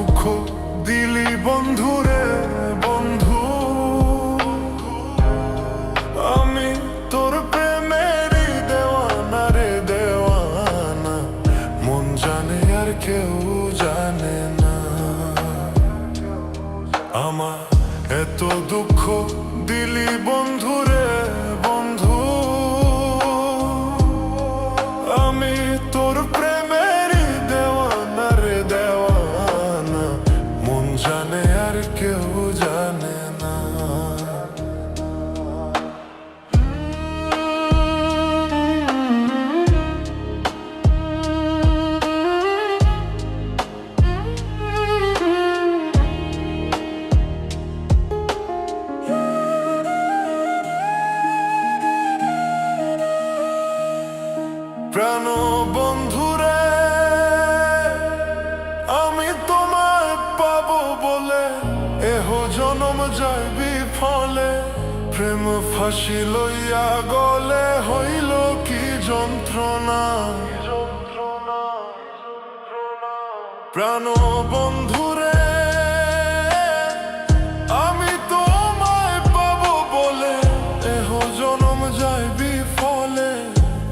দুঃখ দিলি বন্ধুরে বন্ধু, আমি তোর প্রেমেরই দেওয়ানা রে দেওয়ানা, মন জানে আর কেউ জানে না। আমার এত দুঃখ দিলি বন্ধুরে বন্ধু, আমি তোর প্রেমেরই দেওয়ানা রে দেওয়ানা, মন জানে আর কেউ জানে না। প্রাণ বন্ধুরে আমি তোমায় পাবো বলে এহ জনম যায় বিফলে, প্রেম ফাঁসি লইয়া গলে হইল কি যন্ত্রণা। প্রাণ বন্ধুরে আমি তোমায় পাবো বলে এহ জনম যায় বিফলে,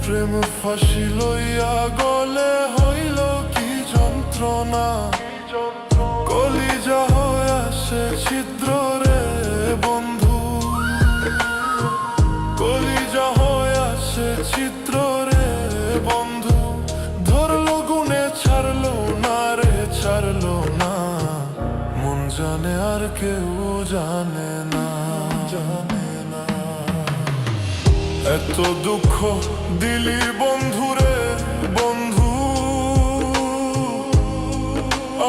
প্রেম ফাঁসি লইয়া গলে হইল কি যন্ত্রণা। কলিজা হয়ে আসে ছিদ্র রে বন্ধু, কলিজা হয়ে আসে ছিদ্র রে বন্ধু, ধরলো গুনে ছাড়লো না রে ছাড়লো না, মন জানে আর কেউ জানে না জানে না। এত দুঃখ দিলি বন্ধুরে বন্ধু,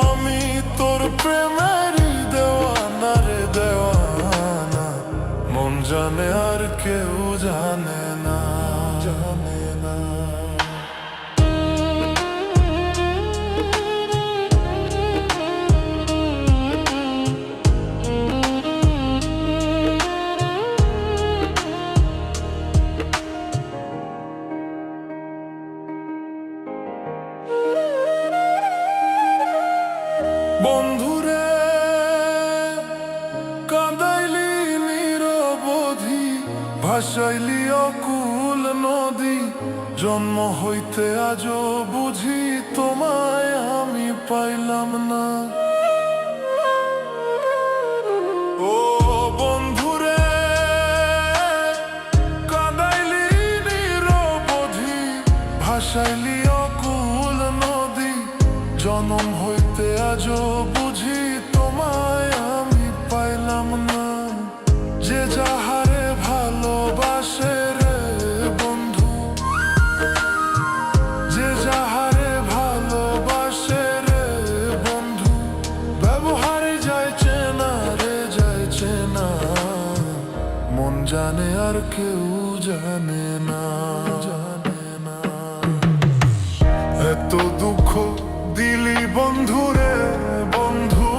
আমি তোর প্রেমেরই দেওয়ানা রে দেওয়ানা, মন জানে আর কেউ জানে না জানে না। বন্ধুরে কাঁদাইলি নিরবধি, ভাসাইলি অকুল নদী, জন্ম হইতে আজও বুঝি তোমায় আমি পাইলাম না। ও বন্ধুরে কাঁদাইলি নিরবধি, ভাসাইলি অকুল নদী, জনম হইতে আজও বুঝি তোমায় আমি পাইলাম না। যে যাহারে ভালোবাসে রে বন্ধু, যে যাহারে ভালোবাসে রে বন্ধু, ব্যবহারে যাইছে না রে যাইছে না, মন জানে আর কেউ জানে না জানে না। এত দুঃখ দিলি বন্ধুরে বন্ধু,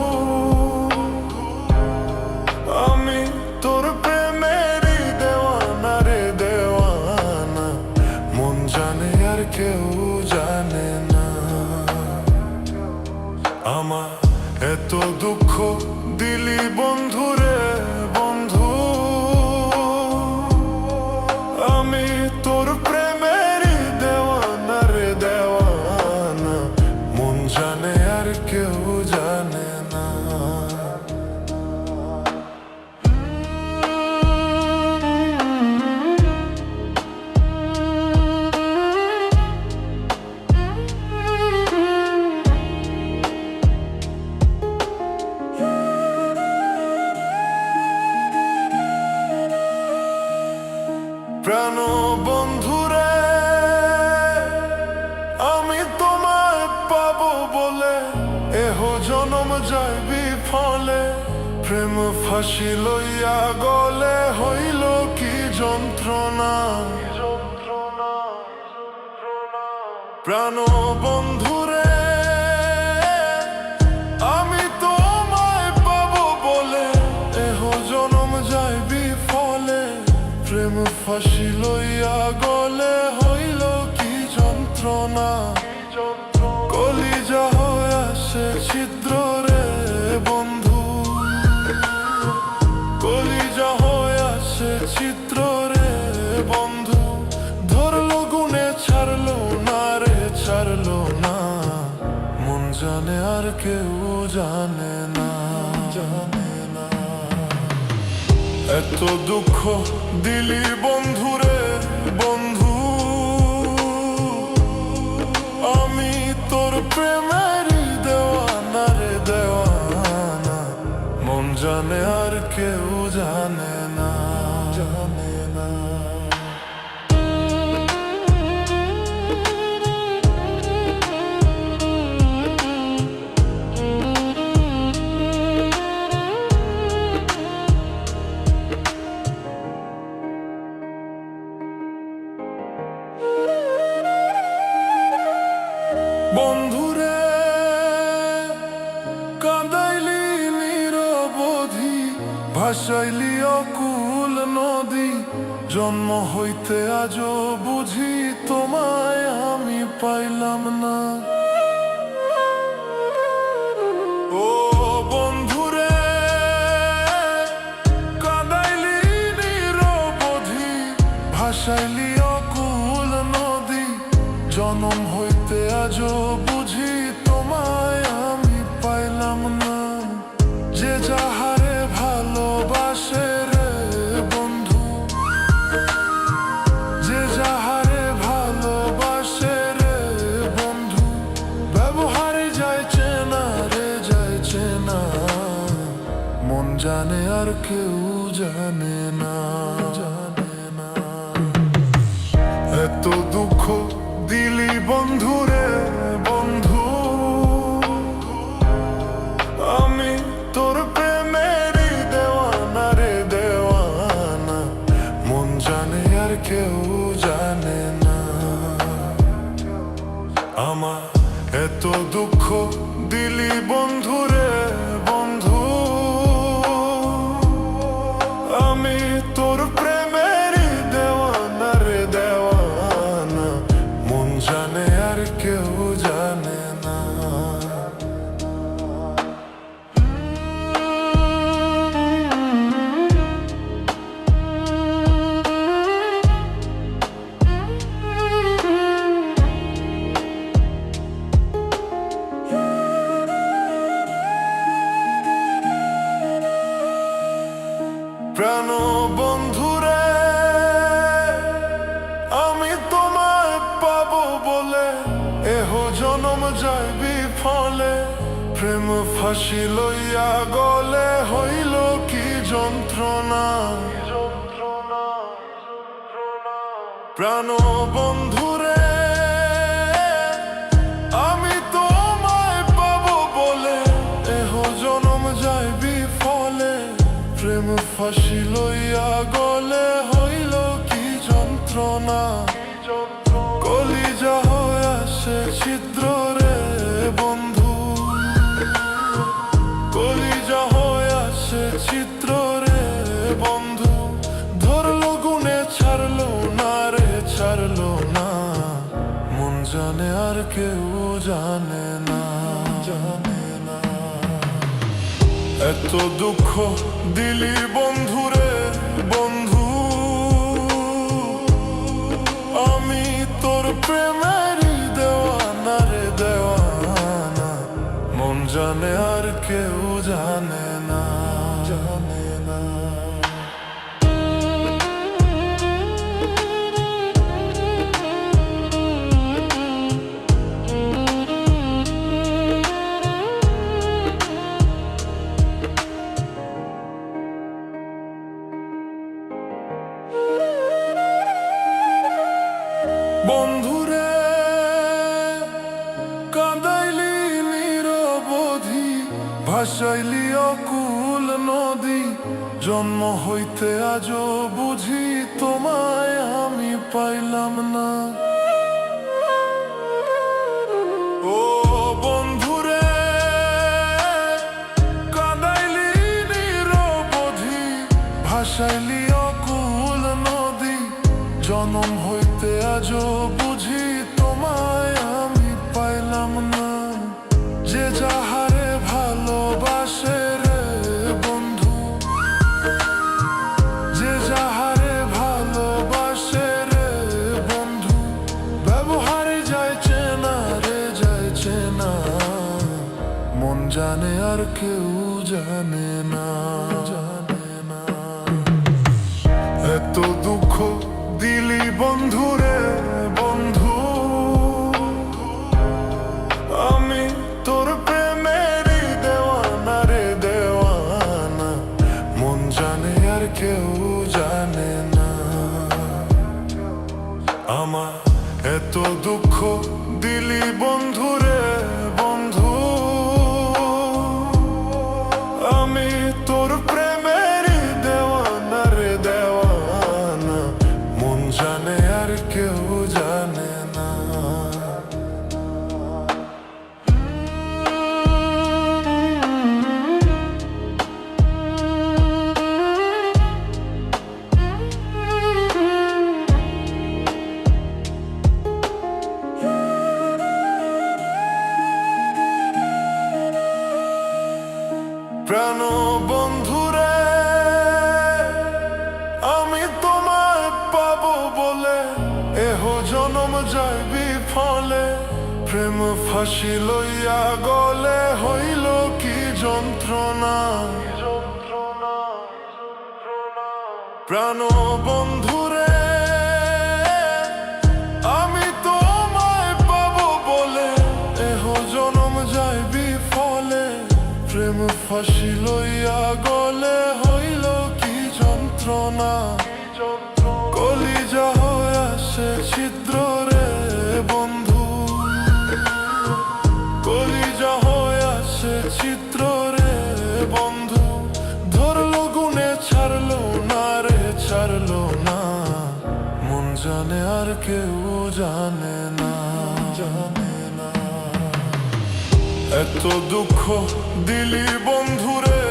আমি তোর প্রেমেরই দেওয়ানা রে দেওয়ানা, মন জানে আর কেউ জানে না। আমার এত দুঃখ দিলি বন্ধুরে বন্ধু, আমি তোর প্রেমেরই দেওয়ানা রে দেওয়ানা, মন জানে আর কেউ জানে না। প্রাণ বন্ধুরে আমি তোমায় পাবো বলে এহ জনম যায় বিফলে, প্রেম ফাঁসি লইয়া গলে হইল কি যন্ত্রণা। প্রাণ বন্ধুরে আমি তোমায় পাবো বলে এহ জনম যায় বিফলে, প্রেম ফাঁসি লইয়া গলে হইল কি যন্ত্রণা। কলিজা হয়ে আসে ছিদ্র রে জানে না, জানে না। এত দুঃখ দিলি বন্ধুরে বন্ধু, আমি তোর প্রেমেরই দেওয়ানা রে দেওয়ানা, মন জানে আর কেউ জানে না, জানে না। বন্ধুরে কাঁদাইলি নিরবধি, ভাসাইলি অকুল নদী, জন্ম হইতে আজও বুঝি তোমায় আমি পাইলাম না। ও বন্ধুরে কাঁদাইলি নিরবধি, ভাসাইলি অকুল নদী, জন্ম হইতে আজও বুঝি তোমায় আমি পাইলাম না। যে যাহারে ভালোবাসে রে বন্ধু, যে যাহারে ভালোবাসে রে বন্ধু, ব্যবহারে যাইছে না রে যাইছে না, মন জানে আর কেউ জানে না, জানে না। এত দুঃখ দিলি বন্ধুরে বন্ধু, আমি তোর প্রেমেরই দেওয়ানা রে দেওয়ানা, মন জানে আর কেউ জানে না। আমার এত দুঃখ দিলি বন্ধুরে বন্ধু, আমি তোর প্রেমেরই দেওয়ানা রে দেওয়ানা, মন জানে আর কেউ জানে না। প্রাণ বন্ধুরে আমি তোমায় পাবো বলে, এহ জনম যায় বিফলে, প্রেম ফাঁসি লইয়া গলে হইল কি যন্ত্রণা। প্রাণ বন্ধুরে আমি তোমায় পাবো বলে, এহ জনম যায় বিফলে, প্রেম ফাঁসি লইয়া গলে হইল কি যন্ত্রণা। কলিজা হয়ে আসে ছিদ্র রে বন্ধু, কলিজা হয়ে আসে ছিদ্র রে বন্ধু, ধরলো গুনে ছাড়লো না রে ছাড়লো না, মন জানে আর কেউ জানে না, জানে না। এত দুঃখ দিলি বন্ধুরে বন্ধু, আমি তোর প্রেমেরই দেওয়ানা রে দেওয়ানা, মন জানে আর কেউ জানে না, জানে না। বন্ধুরে কাঁদাইলি নিরবধি, ভাসাইলি অকুল নদী, জন্ম হইতে আজও বুঝি তোমায় আমি পাইলাম না। ও বন্ধুরে কাঁদাইলি নিরবধি, ভাসাইলি অকুল নদী, জনম হইতে আজও বুঝি তোমায় আমি পাইলাম না। যে যাহারে ভালোবাসে রে বন্ধু, যে যাহারে ভালোবাসে রে বন্ধু, ব্যবহারে যাইছে না রে যাইছে না, মন জানে আর কেউ জানে না, জানে না। এত দুঃখ দিলি বন্ধুরে বন্ধু, আমি তোর প্রেমেরই দেওয়ানা রে দেওয়ানা, মন জানে আর কেউ জানে না। আমার এত দুঃখ দিলি বন্ধুরে বন্ধু, আমি তোর প্রেমেরই দেওয়ানা রে দেওয়ানা, মন জানে আর কেউ জানে না। প্রাণ বন্ধুরে, আমি তোমায় পাবো বলে এহ জনম যায় বিফলে, প্রেম ফাঁসি লইয়া গলে হইল কি যন্ত্রণা। প্রাণ বন্ধুরে, আমি তোমায় পাবো বলে এহ জনম যায় বিফলে, প্রেম ফাঁসি লইয়া গলে হইল কি যন্ত্রণা। কলিজা হয়ে আসে ছিদ্র রে বন্ধু, কলিজা হয়ে আসে ছিদ্র রে বন্ধু, ধরলো গুনে ছাড়লো না রে ছাড়লো না, মন জানে আর কেউ জানে না, জানে না। এত দুঃখ দিলি বন্ধুরে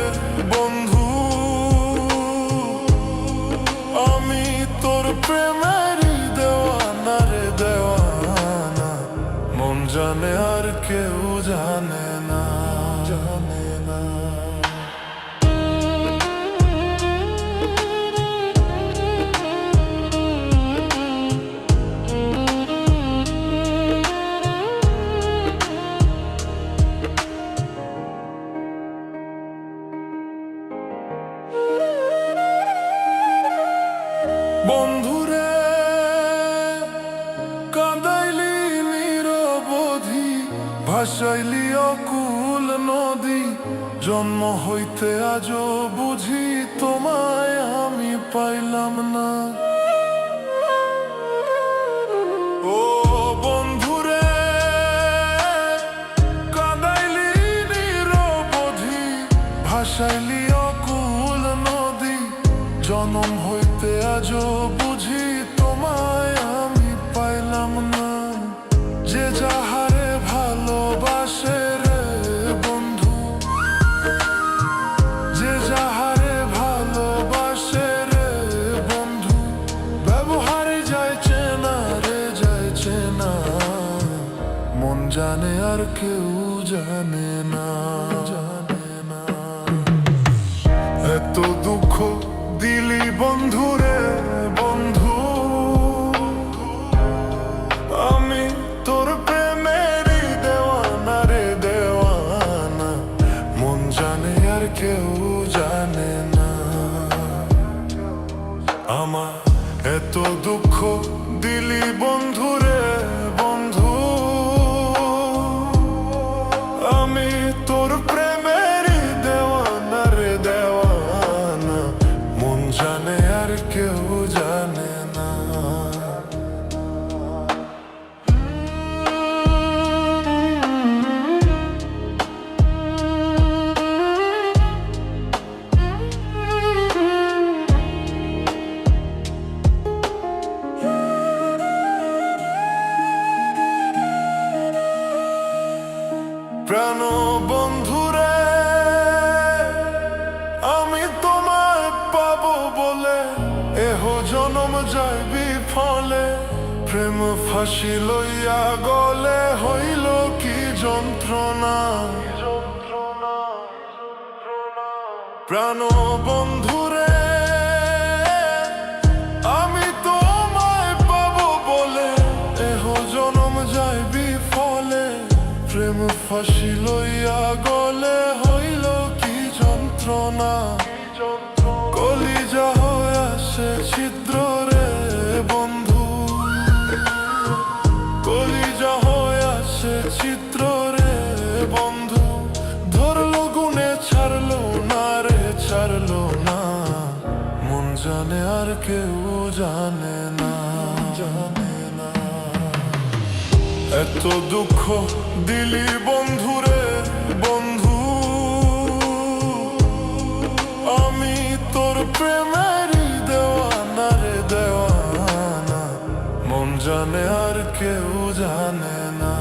বন্ধু, আমি তোর প্রেমেরই দেওয়ানা রে দেওয়ানা, মন জানে আর কেউ জানে না, জানে না। বন্ধুরে, কাঁদাইলি নিরবধি, ভাসাইলি অকুল নদী, জন্ম হইতে আজও বুঝি তোমায় আমি পাইলাম না। ও বন্ধুরে, কাঁদাইলি নিরবধি, ভাসাইলি অকুল নদী, জনম হইতে আজও বুঝি তোমায় আমি পাইলাম না। যে যাহারে ভালোবাসে রে বন্ধু, যে যাহারে ভালোবাসে রে বন্ধু, ব্যবহারে যাইছে না রে যাইছে না, মন জানে আর কেউ জানে না, জানে না। এত দুঃখ দিলি বন্ধুরে বন্ধু, আমি তোর প্রেমেরই দেওয়ানা রে দেওয়ানা, মন জানে আর কেউ জানে না। আমার এত দুঃখ দিলি বন্ধুরে বন্ধু, আমি তোর প্রেমেরই দেওয়ানা রে দেওয়ানা, মন জানে আর কেউ জানে না। প্রাণ বন্ধুরে, আমি তোমায় পাবো বলে এহ জনম যায় বিফলে, প্রেম ফাঁসি লইয়া গলে হইল কি যন্ত্রণা। প্রাণ বন্ধুরে, আমি তোমায় পাবো বলে এহ জনম যায় বিফলে, প্রেম ফাঁসি লইয়া গলে হইল কেউ জানে না। এত দুঃখ দিলি বন্ধুরে বন্ধু, আমি তোর প্রেমেরই দেওয়ানা রে দেওয়ানা, মন জানে আর কেউ জানে না।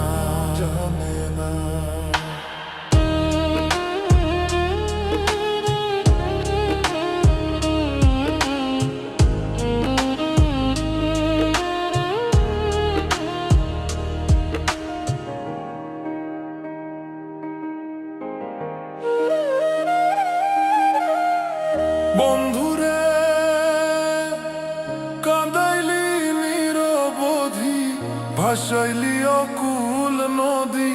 বন্ধুরে কাঁদাইলি নিরবধি, ভাসাইলি অকুল নদী,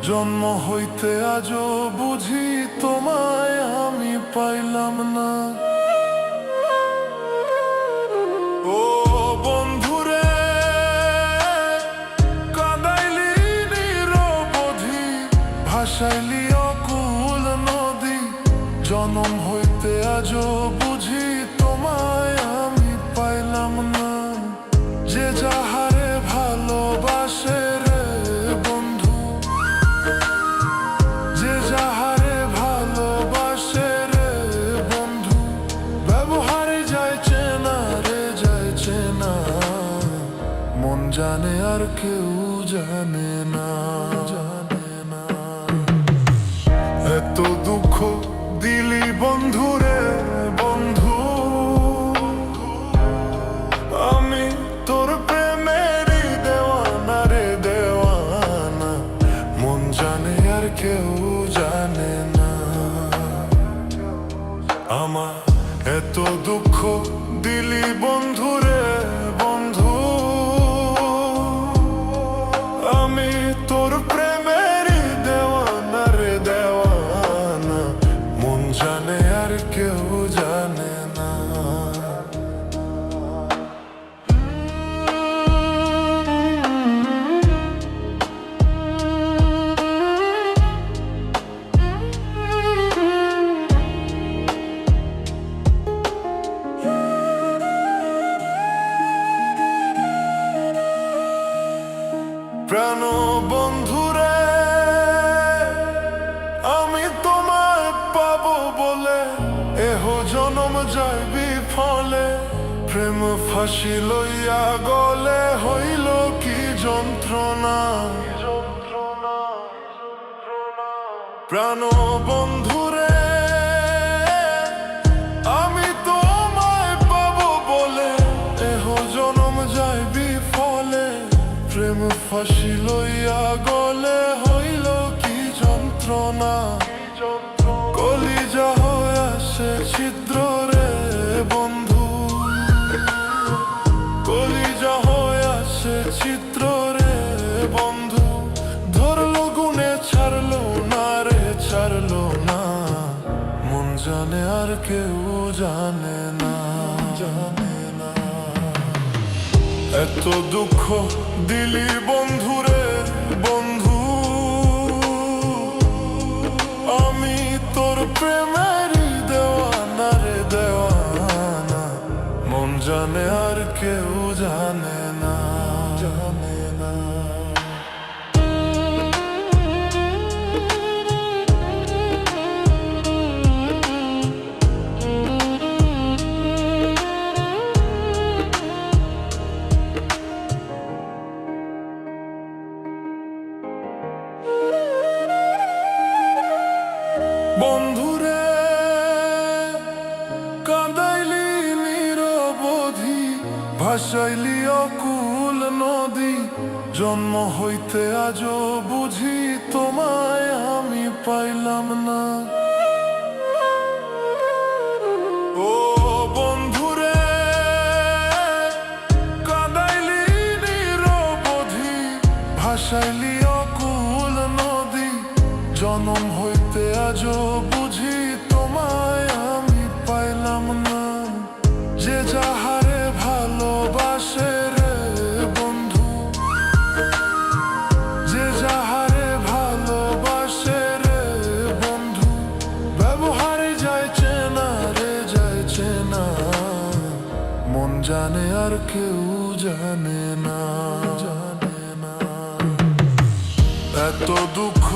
জন্ম হইতে আজও বুঝি তোমায় আমি পাইলাম না। ও বন্ধুরে কাঁদাইলি নিরবধি, ভাসাইলি অকুল নদী, জন্ম হইতে আজও বুঝি তোমায় আমি পাইলাম না। যে যাহারে ভালোবাসে রে বন্ধু, যে যাহারে ভালোবাসে রে বন্ধু, ব্যবহারে যায় চেনা রে যায় চেনা, মন জানে আর কেউ জানে না। এত দুঃখ দিলি বন্ধুরে বন্ধু, আমি তোর প্রেমেরই দেওয়ানা রে দেওয়ানা, মন জানে আর কেউ জানে না। আমার এত দুঃখ দিলি বন্ধুরে বন্ধু, আমি তোর প্রেমেরই দেওয়ানা রে দেওয়ানা, মন জানে আর কেউ জানে না। প্রাণ বন্ধুরে আমি তোমায় পাবো বলে এহ জনম যায় বিফলে, প্রেম ফাঁসি লইয়া গলে হইল কি যন্ত্রণা। প্রাণ বন্ধুরে আমি তোমায় পাবো বলে এহ জনম যায় বিফলে, প্রেম ফাঁসি লইয়া গলে হইল কি যন্ত্রণা। কলিজা হয়ে আসে ছিদ্র রে বন্ধু, কলিজা হয়ে আসে ছিদ্র রে বন্ধু, ধরলো গুনে ছাড়লো না রে ছাড়লো না, মন জানে আর কেউ জানে না। এত দুঃখ দিলি বন্ধুরে বন্ধু, আমি তোর প্রেমেরই দেওয়ানা রে দেওয়ানা, মন জানে আর কেউ জানে না। বন্ধুরে কাঁদাইলি নিরবধি, ভাসাইলি অকুল নদী, জন্ম হইতে আজও বুঝি তোমায় আমি পাইলাম না। ও বন্ধুরে কাঁদাইলি নিরবধি, ভাসাইলি অকুল নদী, জন্ম হইতে আজও বুঝি তোমায় আমি পাইলাম না। যে যাহারে ভালোবাসে রে বন্ধু, যে যাহারে ভালোবাসে রে বন্ধু, ব্যবহারে যায় চেনা রে যায় চেনা, মন জানে আর কেউ জানে না, এত দুঃখ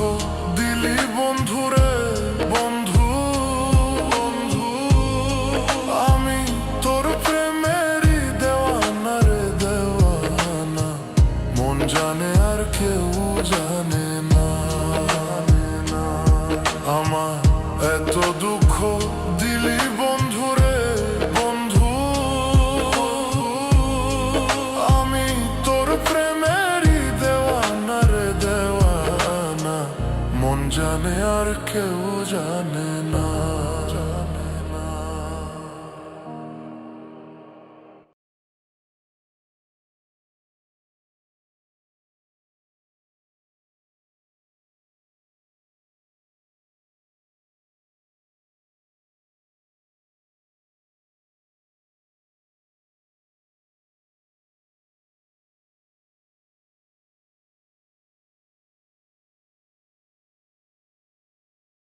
দিলি বন্ধুরে বন্ধু, আমি তোর প্রেমেরই দেওয়ানা রে দেওয়ানা, মন জানে আর কেউ জানে না। আমার এত দুঃখ দিলি বন্ধুরে বন্ধু, আমি তোর প্রেমেরই দেওয়ানা রে দেওয়ানা, মন জানে আর কেউ জানে না।